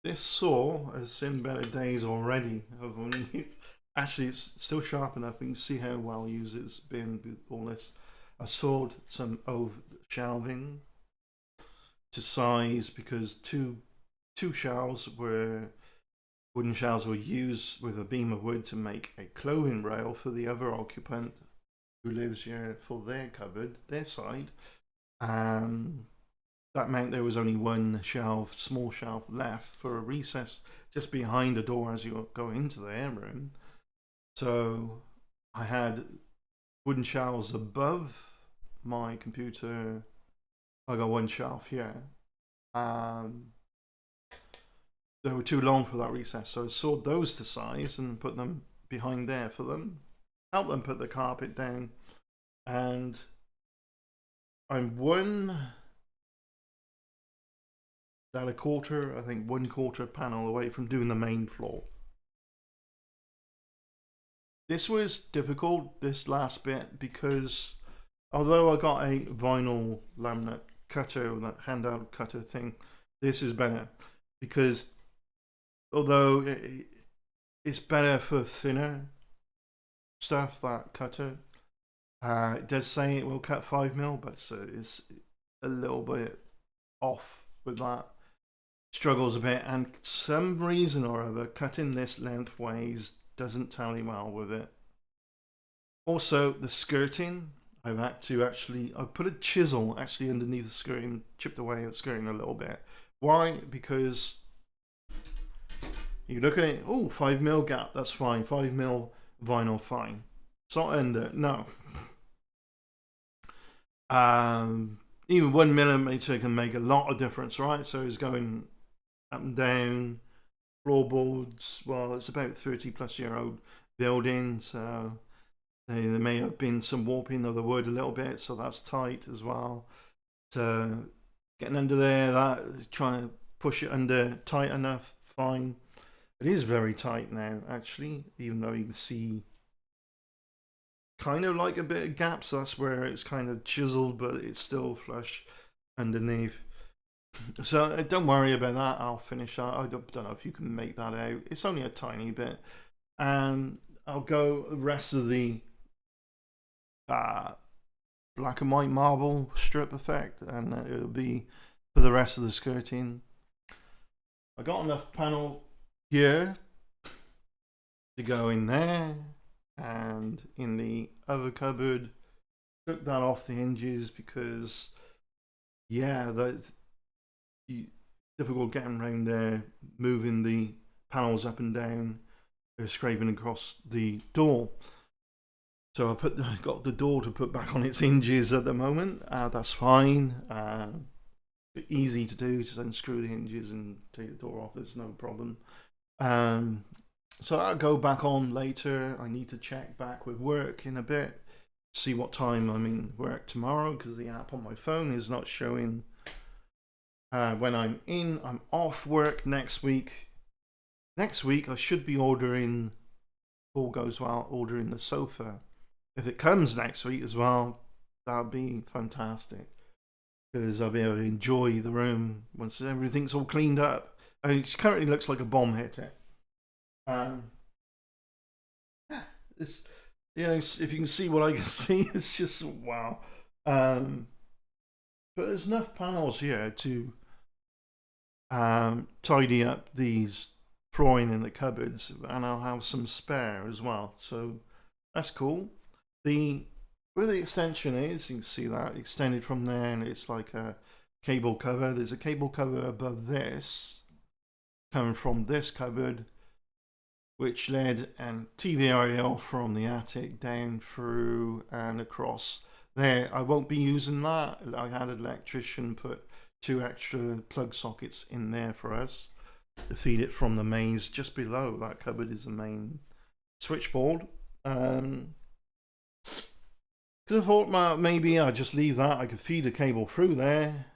This saw has seen better days already. I've only actually it's still sharp enough. You can see how well used it's been with all this. I sawed some over shelving to size because two shelves were wooden shelves were used with a beam of wood to make a clothing rail for the other occupant who lives here for their cupboard, their side. Um, that meant there was only one shelf, small shelf left for a recess just behind the door as you go into their room. So I had wooden shelves above my computer. I got one shelf here. Um, they were too long for that recess, so I sawed those to size and put them behind there for them. Help them put the carpet down, and I'm one that a quarter, I think 1/4 panel away from doing the main floor. This was difficult, this last bit, because although I got a vinyl laminate cutter, that handout cutter thing, this is better because although it's better for thinner stuff, that cutter, it does say it will cut 5mm, but it's a little bit off with that. Struggles a bit, and some reason or other, cutting this lengthways doesn't tally well with it. Also, the skirting, I've had to actually, I put a chisel actually underneath the skirting, chipped away at the skirting a little bit. Why? Because you look at it, oh, 5mm gap, that's fine. 5mm vinyl, fine. It's not under, no. Even 1mm can make a lot of difference, right? So it's going up and down, floorboards. Well, it's about 30+ year old building, so there may have been some warping of the wood a little bit, so that's tight as well. So getting under there, that is trying to push it under tight enough, fine. It is very tight now, actually, even though you can see kind of like a bit of gap, so that's where it's kind of chiseled, but it's still flush underneath. So don't worry about that. I'll finish that. I don't know if you can make that out. It's only a tiny bit, and I'll go the rest of the black and white marble strip effect, and it'll be for the rest of the skirting. I got enough panel here to go in there, and in the other cupboard, took that off the hinges because, yeah, that's difficult getting around there, moving the panels up and down, scraping across the door. So I got the door to put back on its hinges at the moment. That's fine. Easy to do. Just unscrew the hinges and take the door off. There's no problem. So I'll go back on later. I need to check back with work in a bit. See what time I'm in work tomorrow because the app on my phone is not showing when I'm in. I'm off work next week. Next week I should be ordering, all goes well, ordering the sofa. If it comes next week as well, that'll be fantastic because I'll be able to enjoy the room once everything's all cleaned up. I mean, it currently looks like a bomb hit it. It's, you know, if you can see what I can see, it's just wow. But there's enough panels here to tidy up these flooring in the cupboards, and I'll have some spare as well. So that's cool. Where the extension is, you can see that extended from there, and it's like a cable cover. There's a cable cover above this, coming from this cupboard, which led and TV aerial from the attic down through and across there. I won't be using that. I had an electrician put 2 extra plug sockets in there for us to feed it from the mains just below. That cupboard is the main switchboard. Because I thought maybe I'd just leave that. I could feed a cable through there.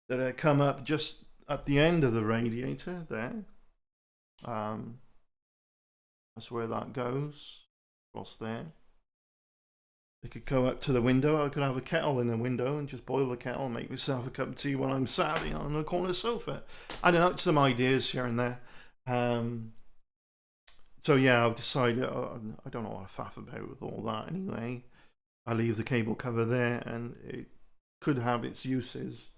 That it come up just at the end of the radiator there. That's where that goes. Across there. I could go up to the window. I could have a kettle in the window and just boil the kettle and make myself a cup of tea while I'm sat on the corner sofa. I don't know, some ideas here and there. So yeah, I've decided I don't know what I faff about with all that anyway. I leave the cable cover there, and it could have its uses.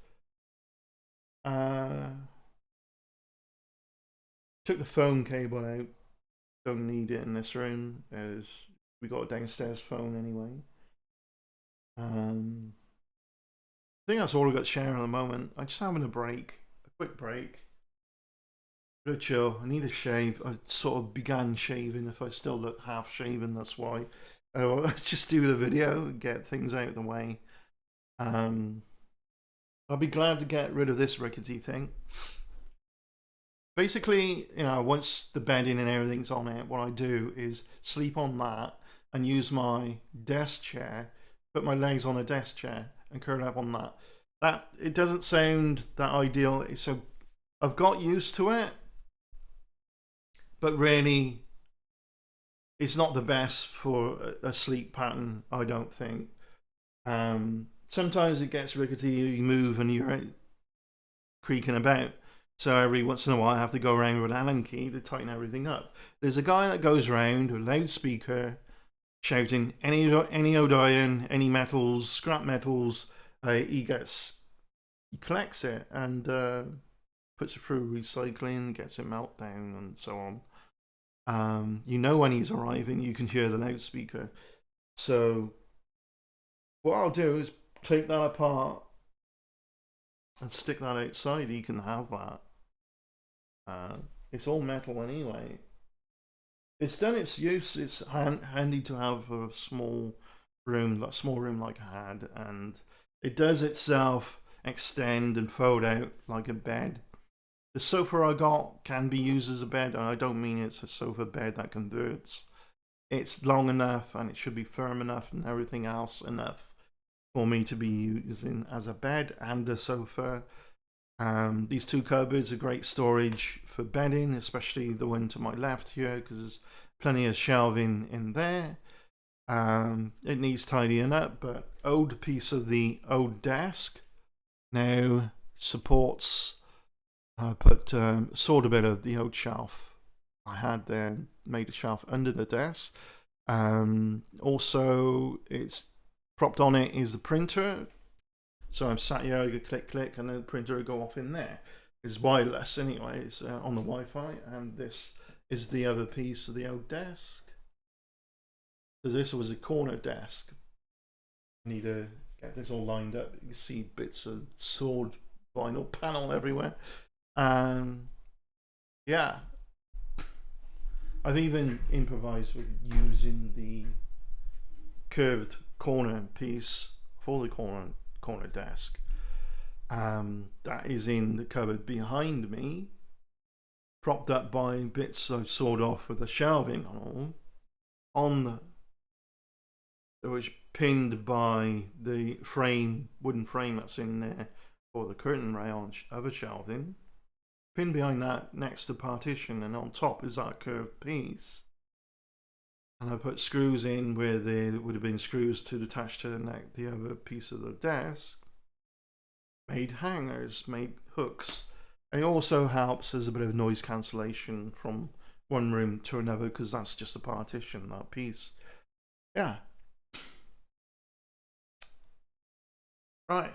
Took the phone cable out. Don't need it in this room, as we got a downstairs phone anyway. I think that's all I've got to share at the moment. I'm just having a break, a quick break. Bit of chill. I need a shave. I sort of began shaving. If I still look half shaven, that's why. I'll just do the video and get things out of the way. I'll be glad to get rid of this rickety thing. Basically, you know, once the bedding and everything's on it, what I do is sleep on that and use my desk chair, put my legs on a desk chair and curl up on that. That it doesn't sound that ideal, so I've got used to it, but really it's not the best for a sleep pattern, I don't think. Sometimes it gets rickety, you move and you're creaking about. So every once in a while I have to go around with an Allen key to tighten everything up. There's a guy that goes around with a loudspeaker shouting any old iron, any metals, scrap metals. He collects it and puts it through recycling, gets it melt down and so on. You know when he's arriving, you can hear the loudspeaker. So what I'll do is take that apart and stick that outside. You can have that. It's all metal anyway. It's done its use. It's handy to have a small room like I had, and it does itself extend and fold out like a bed. The sofa I got can be used as a bed, and I don't mean it's a sofa bed that converts. It's long enough and it should be firm enough and everything else enough for me to be using as a bed and a sofa. These two cupboards are great storage for bedding, especially the one to my left here, because there's plenty of shelving in there. It needs tidying up, but old piece of the old desk now supports. I put sawed a bit of the old shelf I had there, made a shelf under the desk. Also, it's propped on it is the printer. So I'm sat here, I go click, and then the printer will go off in there. It's wireless anyway, it's on the Wi-Fi, and this is the other piece of the old desk. So this was a corner desk. I need to get this all lined up. You can see bits of sawed vinyl panel everywhere. Yeah. I've even improvised with using the curved corner piece for the corner desk. That is in the cupboard behind me, propped up by bits I've sawed off with a shelving on it was pinned by the wooden frame that's in there for the curtain rail and other shelving. Pinned behind that next to partition, and on top is that curved piece. And I put screws in where there would have been screws to attach to the other piece of the desk. Made hangers, made hooks. And it also helps as a bit of noise cancellation from one room to another, because that's just a partition, that piece. Yeah. Right.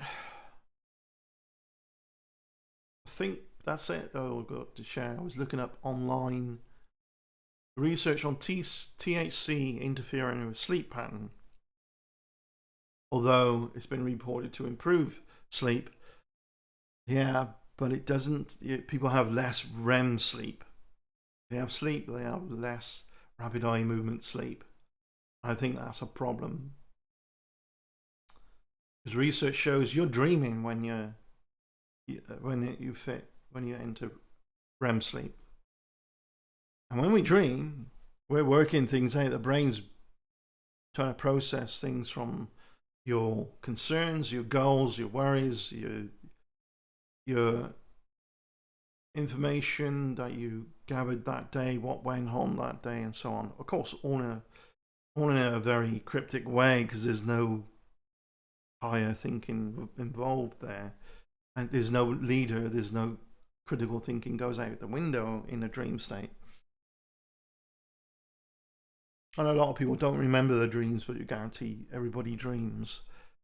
I think that's it. I've got to share. I was looking up online research on THC interfering with sleep pattern. Although it's been reported to improve sleep. Yeah, but it doesn't. People have less REM sleep. They have sleep, they have less rapid eye movement sleep. I think that's a problem. Because research shows you're dreaming when you enter REM sleep. And when we dream, we're working things out. The brain's trying to process things from your concerns, your goals, your worries, your information that you gathered that day, what went on that day, and so on. Of course, all in a all in a very cryptic way, because there's no higher thinking involved there, and there's no leader, there's no critical thinking, goes out the window in a dream state. And a lot of people don't remember their dreams, but you guarantee everybody dreams.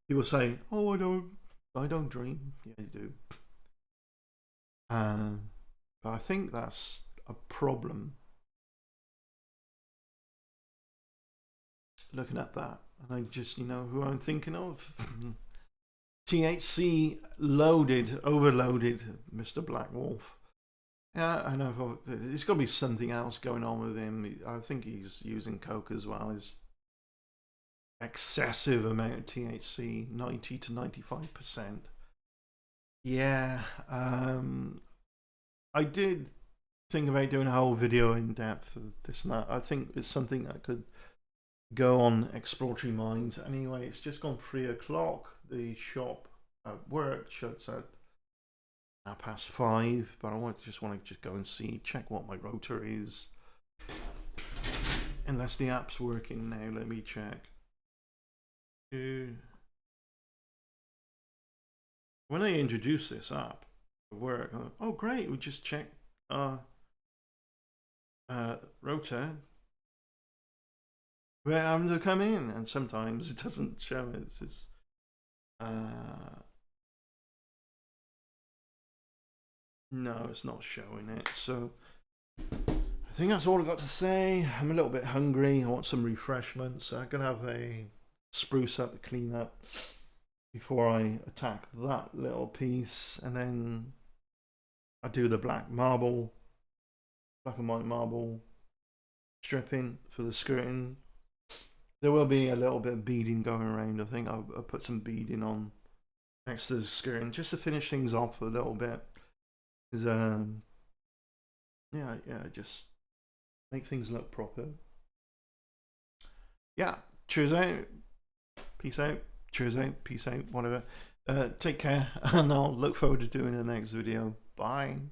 People say, "Oh, I don't dream." Yeah, you do. But I think that's a problem. Looking at that, and I just, who I'm thinking of. THC overloaded Mr. Black Wolf. Yeah, I know. There's got to be something else going on with him. I think he's using coke as well. His excessive amount of THC, 90 to 95%. Yeah, I did think about doing a whole video in depth of this and that. I think it's something that could go on Exploratory Minds. Anyway, it's just gone 3 o'clock. The shop at work shuts at 5:30, but I just want to go and check what my rotor is. Unless the app's working now, let me check. When I introduce this app at work, oh great, we just check rotor. Where I'm to come in, and sometimes it doesn't show it. It's just, no, it's not showing it. So I think that's all I've got to say. I'm a little bit hungry. I want some refreshments. I'm gonna have a spruce up, clean up before I attack that little piece, and then I do the black and white marble stripping for the skirting. There will be a little bit of beading going around. I think I'll put some beading on next to the skirting just to finish things off a little bit. Because yeah, just make things look proper. Yeah, cheers out, peace out, cheers out, peace out, whatever. Take care, and I'll look forward to doing the next video. Bye.